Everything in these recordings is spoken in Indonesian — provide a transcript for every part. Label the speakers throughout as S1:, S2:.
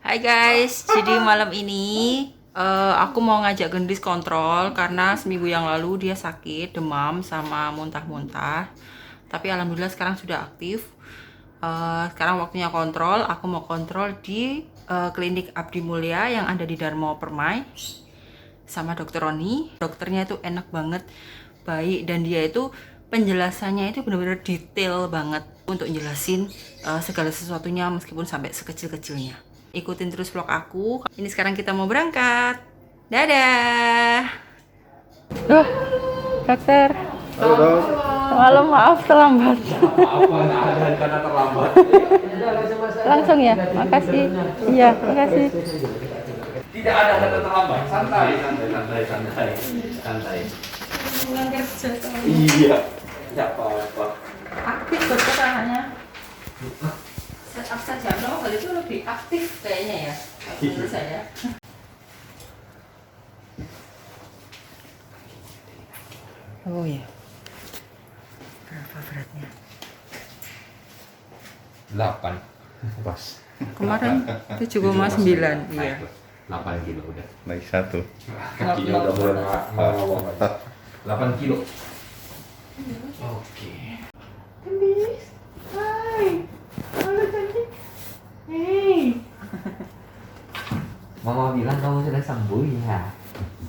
S1: Hai guys, jadi malam ini aku mau ngajak Gendis kontrol karena seminggu yang lalu dia sakit, demam sama muntah-muntah. Tapi alhamdulillah sekarang sudah aktif. Sekarang waktunya kontrol. Aku mau kontrol di klinik Abdi Mulia yang ada di Darmo Permai sama Dokter Roni. Dokternya itu enak banget, baik, dan dia itu penjelasannya itu benar-benar detail banget untuk jelasin segala sesuatunya meskipun sampai sekecil-kecilnya. Ikutin terus vlog aku. Ini sekarang kita mau berangkat. Dadah. Duh, dokter.
S2: Halo dok.
S1: Malam maaf terlambat.
S2: Maaf karena terlambat.
S1: Langsung ya, makasih. Iya, makasih.
S2: Tidak ada kata terlambat. Santai.
S1: Pulang kerja.
S2: Iya. Tidak apa-apa.
S1: Aktif berkesahanya. Setup saja, no, kali itu lebih aktif kayaknya ya, menurut saya. Oh ya, berapa beratnya?
S2: 8. Pas.
S1: Kemarin 7,9, iya.
S2: 8 kilo udah.
S3: Naik 1.
S2: Kakinya udah mulai ngawang. 8 kilo. Oke.
S1: Gendis, hai. Halo cantik. Hei.
S2: Mama bilang kamu sudah sembuh ya.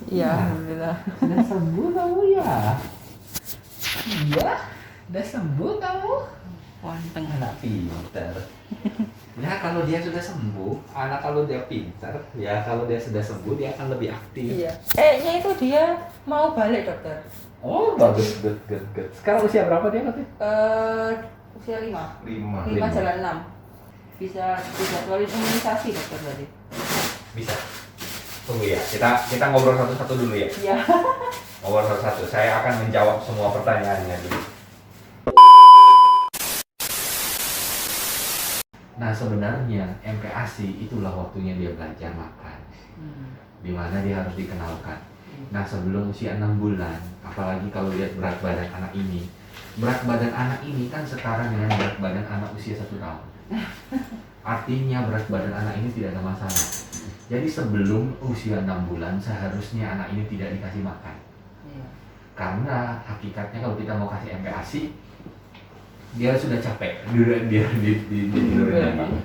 S1: Iya, alhamdulillah.
S2: Sudah sembuh kamu ya. Iya. Sudah sembuh kamu.
S1: Wanteng.
S2: Anak pintar. Ya kalau dia sudah sembuh, kalau dia pintar, ya kalau dia sudah sembuh dia akan lebih aktif.
S1: Iya. Kayaknya itu dia mau balik dokter.
S2: Oh bagus, good. Sekarang usia berapa dia katanya?
S1: Usia 5
S3: 5.
S1: 5 jalan 6. Bisa dijadwalin imunisasi dokter tadi.
S2: Bisa. Tunggu ya, kita ngobrol satu-satu dulu ya.
S1: Iya.
S2: Ngobrol satu-satu. Saya akan menjawab semua pertanyaannya dulu. Nah sebenarnya MPASI itulah waktunya dia belajar makan, dimana dia harus dikenalkan. Nah sebelum usia 6 bulan, apalagi kalau lihat berat badan anak ini, berat badan anak ini kan setara dengan berat badan anak usia 1 tahun. Artinya berat badan anak ini tidak ada masalah. Jadi sebelum usia 6 bulan seharusnya anak ini tidak dikasih makan. Karena hakikatnya kalau kita mau kasih MPASI, dia sudah capek, dia tidurin lagi.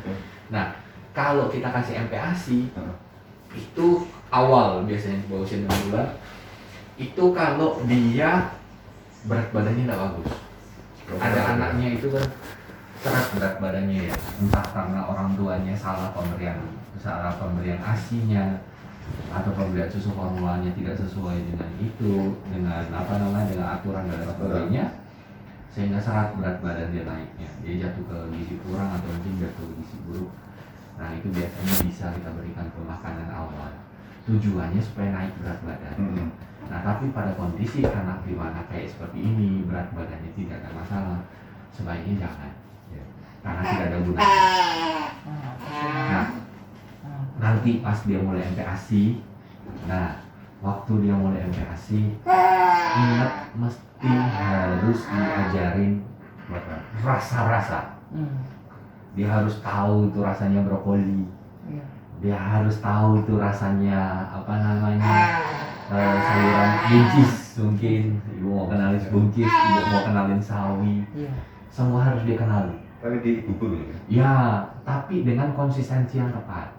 S2: Nah, kalau kita kasih MPASI, itu awal biasanya di bawah usia 6 bulan, itu kalau dia berat badannya tidak bagus. Ada anaknya itu kan serat berat badannya ya, entah karena orang tuanya salah pemberian ASI-nya, atau pemberian susu formulanya tidak sesuai dengan dengan aturan dan sebagainya, sehingga serat berat badan dia naiknya, dia jatuh ke gizi kurang atau mungkin jatuh ke gizi buruk. Nah itu biasanya bisa kita berikan pemakanan awal, tujuannya supaya naik berat badan. Nah tapi pada kondisi anak dimana kayak seperti ini, berat badannya tidak ada masalah, sebaiknya jangan ya, karena tidak ada gunanya. Nah nanti pas dia mulai MPASI, nah waktu dia mulai MPASI, ingat mesti harus diajarin rasa-rasa. Dia harus tahu itu rasanya brokoli. Dia harus tahu itu rasanya sayuran buncis, mungkin ibu mau kenalin buncis, ibu mau kenalin sawi. Semua harus dia kenali.
S3: Tapi di bubur ya?
S2: Ya, tapi dengan konsistensi yang tepat.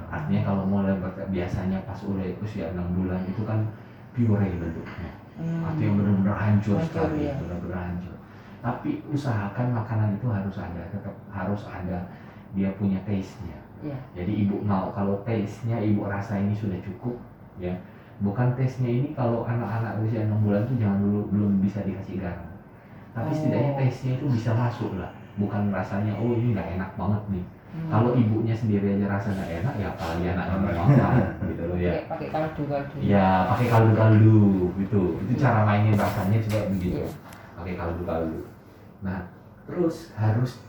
S2: Artinya kalau mulai biasanya pas usia 6 bulan itu kan puree bentuknya. Artinya benar-benar hancur sekali,
S1: ya.
S2: benar-benar hancur. Tapi usahakan makanan itu tetap harus ada dia punya taste-nya.
S1: Iya.
S2: Jadi ibu mau kalau taste-nya ibu rasa ini sudah cukup ya. Bukan taste-nya ini kalau anak-anak usia 6 bulan itu belum bisa dikasih garam. Tapi setidaknya taste-nya itu bisa masuk lah. Bukan rasanya oh ini nggak enak banget nih. Kalau ibunya sendiri aja rasa nggak enak ya apalagi anaknya makan gitu loh ya.
S1: Pakai kaldu.
S2: Ya pakai kaldu gitu. Itu cara mainin rasanya juga begitu. pakai kaldu-kaldu. Nah, terus harus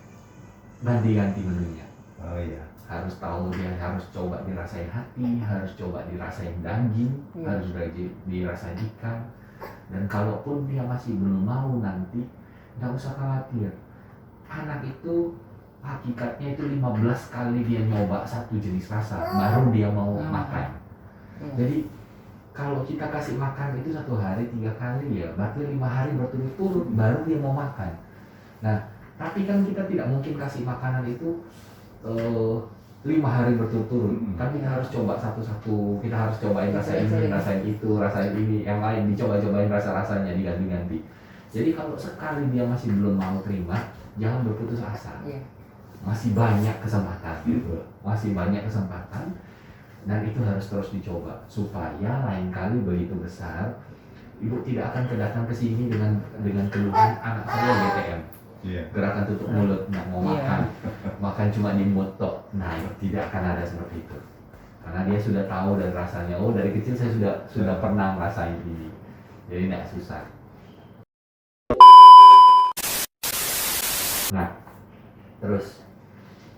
S2: ganti-ganti menunya.
S3: Oh iya.
S2: Harus tahu, dia harus coba dirasain hati, harus coba dirasain daging, harus dirasain ikan. Dan kalaupun dia masih belum mau nanti, nggak usah khawatir. Anak itu hakikatnya itu 15 kali dia nyoba satu jenis rasa, baru dia mau makan. Jadi kalau kita kasih makan itu 1 hari 3 kali ya, berarti 5 hari berturut-turut baru dia mau makan. Nah, tapi kan kita tidak mungkin kasih makanan itu 5 hari berturut-turut. Kan kita harus coba satu-satu, kita harus cobain rasa ini, rasain itu, rasain ini, yang lain dicoba-cobain rasa-rasanya, diganti-ganti. Jadi kalau sekali dia masih belum mau terima, jangan berputus asa. Masih banyak kesempatan gitu, masih banyak kesempatan, dan itu harus terus dicoba supaya lain kali begitu besar, ibu tidak akan kedatang ke sini dengan keluhan anak saya GTM. Gerakan tutup mulut, nggak mau makan cuma di mulut tok. Nah, tidak akan ada seperti itu, karena dia sudah tahu dan rasanya. Oh, dari kecil saya sudah pernah ngerasain ini, jadi nggak susah. Nah, terus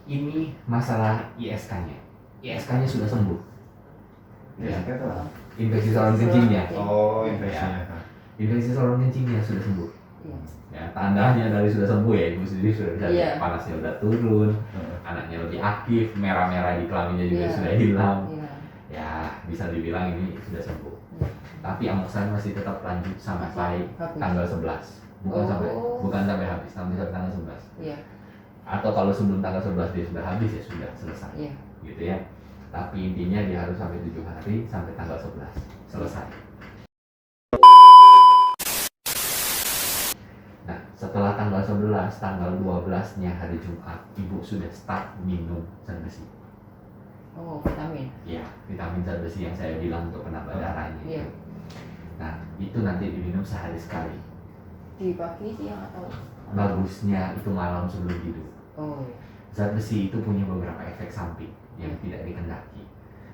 S2: ini masalah ISK-nya. ISK-nya sudah sembuh. Ya, infeksi saluran kencingnya.
S3: Oh, infeksinya.
S2: Infeksi saluran kencingnya sudah sembuh. Ya, tandanya dari sudah sembuh ya, ibu sendiri sudah bisa lihat panasnya udah turun, anaknya lebih aktif, merah-merah di kelaminnya juga sudah hilang. Ya, bisa dibilang ini sudah sembuh. Tapi amoxan masih tetap lanjut sampai tanggal 11. Bukan sampai habis, sampai tanggal 11. Atau kalau sebelum tanggal 11 dia sudah habis ya sudah selesai. Gitu ya. Tapi intinya dia harus sampai 7 hari sampai tanggal 11 selesai. Nah, setelah tanggal 11, tanggal 12-nya hari Jumat, ibu sudah start minum zat besi.
S1: Oh, vitamin.
S2: Iya, vitamin zat besi yang saya bilang untuk penambah darahnya.
S1: Iya.
S2: Nah, itu nanti diminum sehari sekali.
S1: Di pagi, siang atau?
S2: Bagusnya itu malam sebelum tidur.
S1: Oh.
S2: Zat besi itu punya beberapa efek samping yang tidak dikendaki.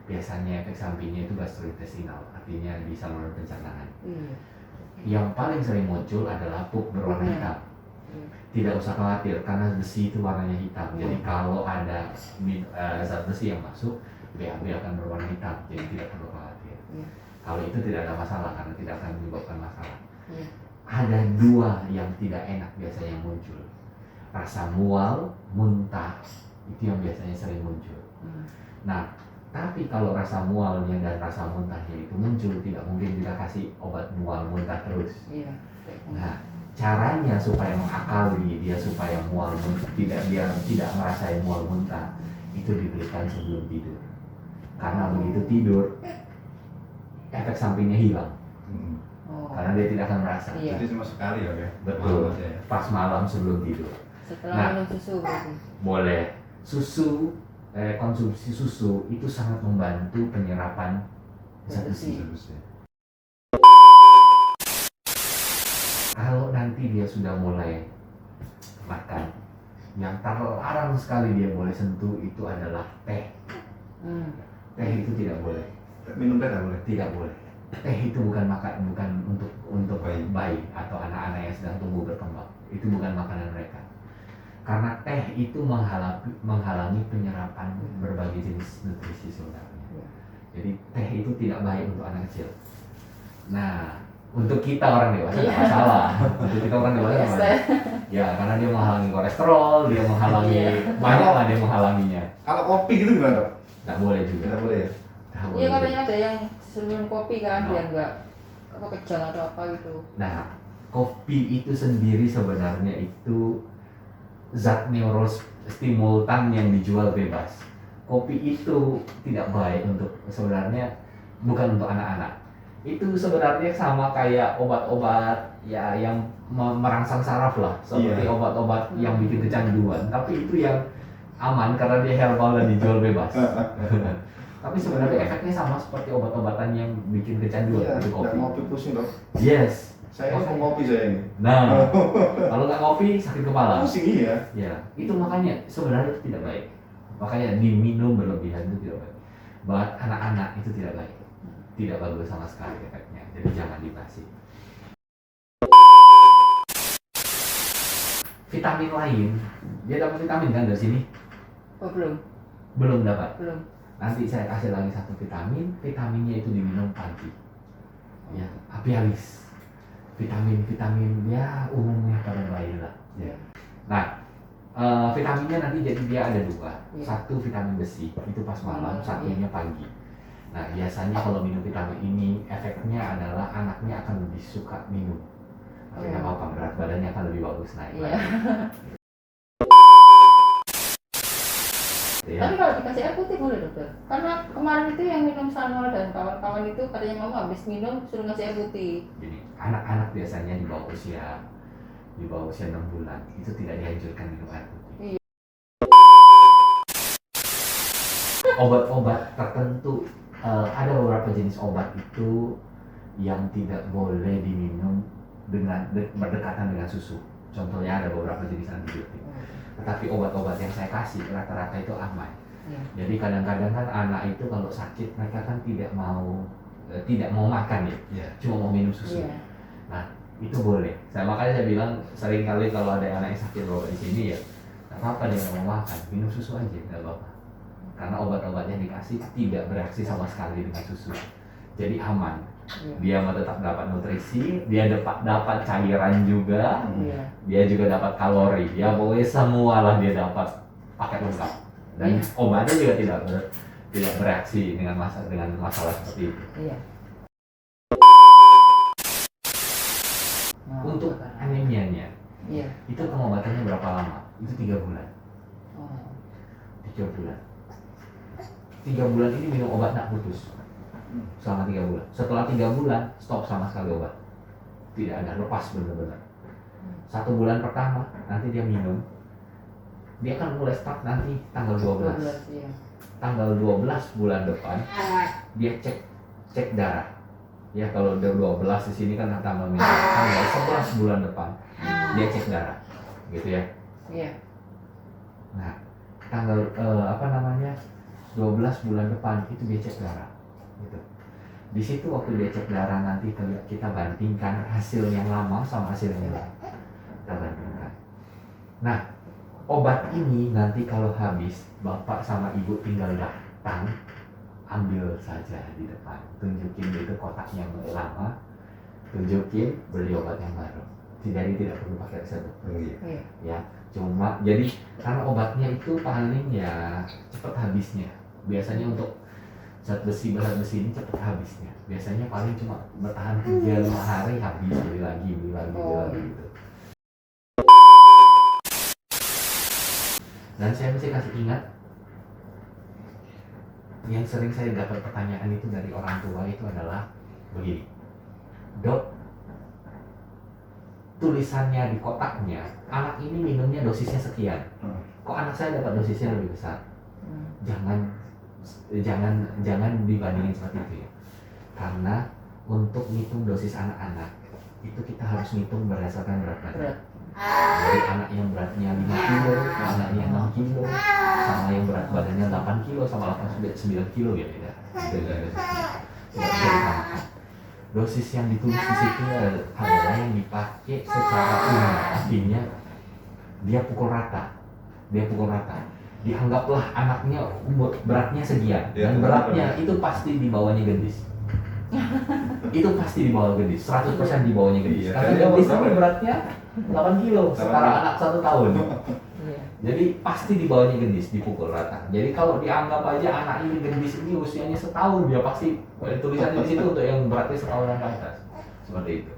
S2: Biasanya efek sampingnya itu gastrointestinal, artinya di saluran pencernaan. Yang paling sering muncul adalah pup berwarna hitam. Tidak usah khawatir karena besi itu warnanya hitam. Jadi kalau ada zat besi yang masuk, BAB akan berwarna hitam. Jadi tidak perlu khawatir. Kalau itu tidak ada masalah karena tidak akan menyebabkan masalah. Ada 2 yang tidak enak biasanya muncul. Rasa mual, muntah, itu yang biasanya sering muncul. Nah, tapi kalau rasa mualnya dan rasa muntahnya itu muncul, tidak mungkin kita kasih obat mual muntah terus. Nah, caranya supaya mengakali dia supaya mual muntah, dia tidak merasain mual muntah, itu diberikan sebelum tidur. Karena begitu tidur, efek sampingnya hilang. Karena dia tidak akan merasa.
S3: Jadi cuma sekali ya?
S2: Betul. Pas malam sebelum tidur.
S1: Setelah minum susu berarti?
S2: Boleh. Konsumsi susu itu sangat membantu penyerapan zat besi. Kalau nanti dia sudah mulai makan, yang terlarang sekali dia boleh sentuh itu adalah teh. Teh itu tidak boleh.
S3: Minum teh tidak boleh?
S2: Tidak boleh. Teh itu bukan untuk bayi atau anak-anak yang sedang tumbuh berkembang. Itu bukan makanan mereka. Karena teh itu menghalangi penyerapan berbagai jenis nutrisi sebenarnya. Jadi teh itu tidak baik untuk anak kecil. Nah, untuk kita orang dewasa tidak masalah. Untuk kita orang dewasa tidak masalah. Ya, karena dia menghalangi kolesterol, dia menghalangi banyak lah dia menghalanginya.
S3: Kalau kopi gitu gimana, Dok?
S2: Tidak boleh juga.
S3: Tidak boleh ya?
S1: Iya, katanya ada yang minum kopi kan, biar nggak kejang atau apa gitu.
S2: Nah, kopi itu sendiri sebenarnya itu zat neurostimultan yang dijual bebas. Kopi itu tidak baik untuk, sebenarnya bukan untuk anak-anak. Itu sebenarnya sama kayak obat-obat ya yang merangsang saraf lah, seperti obat-obat yang bikin kecanduan. Tapi itu yang aman karena dia herbal dan dijual bebas. Tapi sebenarnya efeknya sama seperti obat-obatan yang bikin kecanduan, itu kopi.
S3: Ngopi pusing, Dok.
S2: Yes.
S3: Saya ini ngopi saya ini.
S2: Nah, kalau nggak ngopi sakit kepala.
S3: Pusing iya.
S2: Ya, itu makanya sebenarnya itu tidak baik. Makanya diminum berlebihan itu tidak baik. Buat anak-anak itu tidak baik. Tidak bagus sama sekali efeknya. Jadi jangan dikasih. vitamin lain, dia dapat vitamin kan dari sini?
S1: Oh belum,
S2: Belum dapat.
S1: belum.
S2: Nanti saya kasih lagi satu vitamin, vitaminnya itu diminum pagi. Ya, habis. Vitamin ya umumnya pada bayi lah. Ya. Nah, vitaminnya nanti jadi dia ada dua.
S1: Iya.
S2: Satu vitamin besi, itu pas malam, satunya pagi. Nah, biasanya kalau minum vitamin ini, efeknya adalah anaknya akan lebih suka minum. Tapi nggak apa-apa, berat badannya akan lebih bagus naik.
S1: Iya.
S2: Ya.
S1: Tapi kalau dikasih air putih boleh dokter? Karena kemarin itu yang minum Sanol dan kawan-kawan itu katanya mama habis minum suruh ngasih air putih.
S2: Jadi anak-anak biasanya di bawah usia 6 bulan itu tidak dianjurkan minum air putih.
S1: Iya.
S2: Obat-obat tertentu, ada beberapa jenis obat itu yang tidak boleh diminum dengan berdekatan dengan susu. Contohnya ada beberapa jenis antibiotik. Tetapi obat-obat yang saya kasih rata-rata itu aman.
S1: Iya.
S2: Jadi kadang-kadang kan anak itu kalau sakit mereka kan tidak mau makan ya, cuma mau minum susu.
S1: Iya.
S2: Nah itu boleh. Makanya saya bilang sering kali kalau ada anak yang sakit bawa di sini ya, nggak apa-apa dia nggak mau makan, minum susu aja nggak apa-apa. Karena obat-obat yang dikasih tidak bereaksi sama sekali dengan susu, jadi aman.
S1: Iya.
S2: Dia mau tetap dapat nutrisi, dia dapat cairan juga,
S1: Iya.
S2: dia juga dapat kalori, ya pokoknya semua lah dia dapat paket lengkap. Dan obatnya juga tidak bereaksi dengan masalah seperti itu.
S1: Iya.
S2: Untuk anemianya,
S1: Iya.
S2: itu pengobatannya berapa lama? Itu 3 bulan.
S1: Oh.
S2: 3 bulan. 3 bulan ini minum obat nggak putus. Selama 3 bulan. Setelah 3 bulan, stop sama sekali obat. Tidak ada, lepas benar-benar. 1 bulan pertama, nanti dia minum. Dia akan mulai start nanti tanggal 12.
S1: Iya.
S2: Tanggal 12 bulan depan, dia cek darah. Ya kalau udah 12 di sini kan tanggal minum. Tanggal 11 bulan depan, dia cek darah. Gitu ya.
S1: Iya.
S2: Nah, tanggal 12 bulan depan itu dia cek darah. Gitu. Di situ waktu dia cek darah nanti kita bandingkan hasil yang lama sama hasil yang baru. Kita bandingkan. Nah, obat ini nanti kalau habis, bapak sama ibu tinggal datang, ambil saja di depan, tunjukin itu kotak yang lama, tunjukin beli obat yang baru. Jadi tidak perlu pakai resep dokter.
S1: Iya.
S2: Ya, cuma jadi karena obatnya itu paling ya cepat habisnya. Biasanya untuk zat besi ini cepat habisnya. Biasanya paling cuma bertahan 3-5 hari habis, beli lagi gitu. Dan saya mesti kasih ingat, yang sering saya dapat pertanyaan itu dari orang tua itu adalah begini, Dok, tulisannya di kotaknya anak ini minumnya dosisnya sekian, kok anak saya dapat dosisnya lebih besar? Jangan dibandingin seperti itu ya. Karena untuk ngitung dosis anak-anak itu kita harus ngitung berdasarkan berat badan. Dari anak yang beratnya 5 kilo, anaknya 6 kilo, sama yang berat badannya 8 kilo sama 9 kilo ya beda. Tidak bisa disamakan. Dosis yang ditulis di situ adalah yang dipakai secara umum, artinya dia pukul rata. Dianggaplah anaknya beratnya sekian, dan beratnya itu pasti di bawahnya gendis. Itu pasti di bawah gendis, 100% di bawahnya gendis. Karena gendis itu beratnya 8 kilo setara anak 1 tahun. Jadi pasti di bawahnya gendis, dipukul rata. Jadi kalau dianggap aja anak ini gendis ini usianya setahun, dia pasti tulisannya di situ untuk yang beratnya setahunan ke atas. Seperti itu.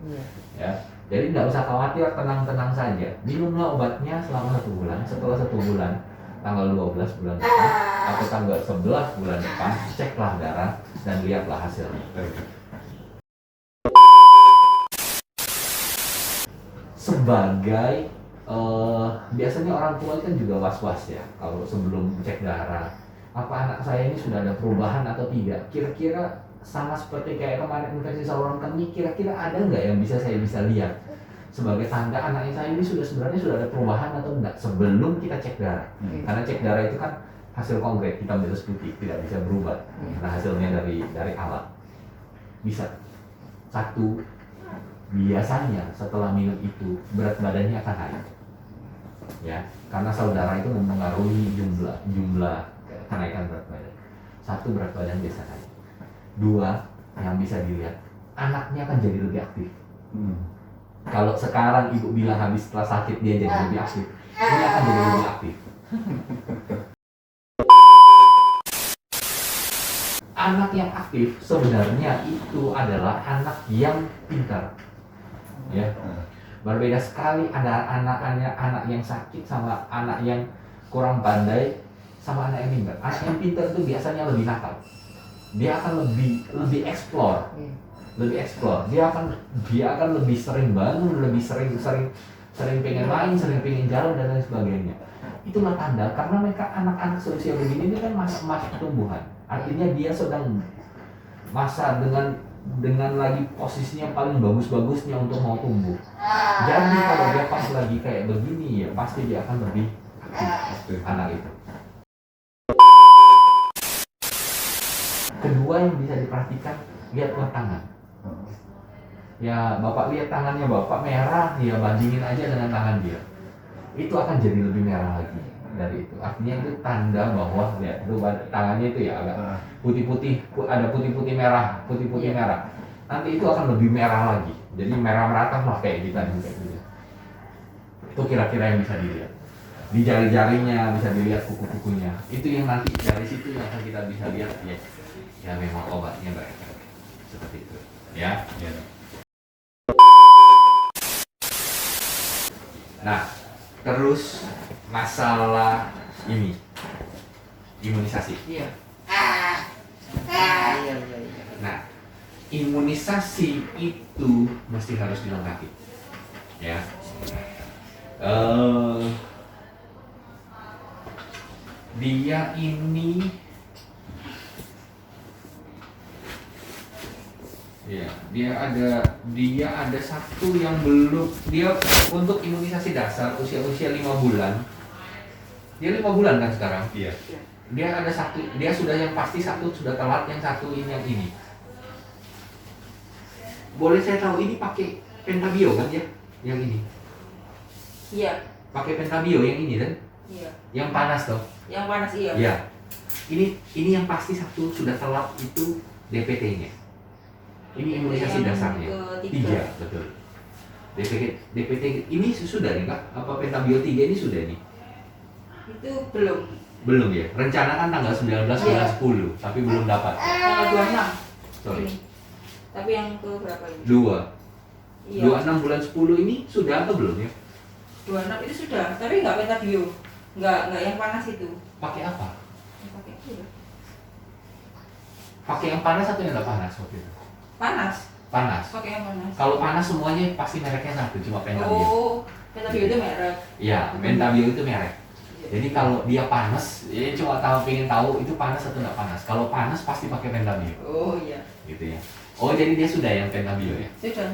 S2: Ya. Jadi nggak usah khawatir, tenang-tenang saja. Minumlah obatnya selama 1 bulan. Setelah 1 bulan, tanggal 12 bulan depan atau tanggal 11 bulan depan, ceklah darah dan lihatlah hasilnya. Sebagai biasanya orang tua kan juga was-was ya kalau sebelum cek darah, apa anak saya ini sudah ada perubahan atau tidak, kira-kira sama seperti kayak kemarin infeksi saluran kemih, kira-kira ada nggak yang saya bisa lihat sebagai tanda anaknya saya ini sebenarnya sudah ada perubahan atau enggak sebelum kita cek darah. Karena cek darah itu kan hasil konkret, hitam di atas putih, tidak bisa berubah. Nah hasilnya dari alat. Bisa. Satu, biasanya setelah minum itu berat badannya akan naik. ya, karena saudara itu mempengaruhi jumlah kenaikan berat badan. Satu, berat badan biasa naik. Dua, yang bisa dilihat, anaknya akan jadi lebih aktif. Kalau sekarang ibu bilang habis setelah sakit dia jadi lebih aktif, dia akan jadi lebih aktif. Anak yang aktif sebenarnya itu adalah anak yang pintar, ya. Berbeda sekali ada anak yang sakit sama anak yang kurang pandai sama anak yang pintar. Anak yang pintar itu biasanya lebih nakal. Dia akan lebih explore. Dia akan lebih sering bangun, lebih sering pengen main, sering pengen jalan dan lain sebagainya. Itulah tanda karena mereka anak-anak seusia begini ini kan masa pertumbuhan. Artinya dia sedang masa dengan lagi posisinya paling bagus-bagusnya untuk mau tumbuh. Jadi kalau dia pas lagi kayak begini ya pasti dia akan lebih aktif anak itu. Kedua yang bisa diperhatikan, lihatlah tangan. Ya bapak lihat tangannya bapak merah, ya bandingin aja dengan tangan dia. Itu akan jadi lebih merah lagi dari itu. Artinya itu tanda bahwa lihat itu tangannya itu ya agak putih-putih, ada putih-putih merah. Nanti itu akan lebih merah lagi. Jadi merah merata lah kayak kita juga gitu. Itu kira-kira yang bisa dilihat. Di jari-jarinya bisa dilihat kuku-kukunya. Itu yang nanti dari situ yang akan kita bisa lihat ya. Ya memang obatnya berefek. Seperti itu. Ya. Nah, terus masalah ini imunisasi.
S1: Iya.
S2: Nah, imunisasi itu mesti harus dilengkapi, ya. Dia ini, ya, dia ada satu yang belum dia untuk imunisasi dasar usia 5 bulan. Dia 5 bulan kan sekarang?
S3: Iya.
S2: Dia ada satu, dia sudah yang pasti satu sudah telat, yang satu ini yang ini. Boleh saya tahu ini pakai pentabio kan ya? Yang ini.
S1: Iya.
S2: Pakai pentabio yang ini kan?
S1: Iya.
S2: Yang panas toh?
S1: Yang panas iya.
S2: Iya. Ini yang pasti satu sudah telat itu DPT-nya. Ini imunisasi
S1: Yang
S2: dasarnya.
S1: ketiga.
S2: 3, betul. DPT ini sudah nih Kak? Apa pentabio 3 ini sudah nih?
S1: Itu belum.
S2: Belum ya? Rencana kan tanggal 19 bulan 10, tapi belum dapat.
S1: Tanggal 26.
S2: Sorry.
S1: Ini. Tapi yang ke berapa ini?
S2: 2.
S1: Iya.
S2: 26 bulan 10 ini sudah atau belum ya?
S1: 26 itu sudah, tapi nggak pentabio. Nggak yang panas itu.
S2: Pakai apa?
S1: Yang pakai itu ya.
S2: Pakai yang panas atau yang nggak panas waktu itu?
S1: Panas.
S2: Panas.
S1: Pakai yang panas.
S2: Kalau panas semuanya pasti mereknya satu, cuma pentabio.
S1: Oh, pentabio itu merek.
S2: Iya, pentabio itu merek. Jadi kalau dia panas, ya cuma pengen tahu itu panas atau nggak panas. Kalau panas pasti pakai pentabio.
S1: Oh iya.
S2: Gitu ya. Oh jadi dia sudah yang pentabio ya?
S1: Sudah.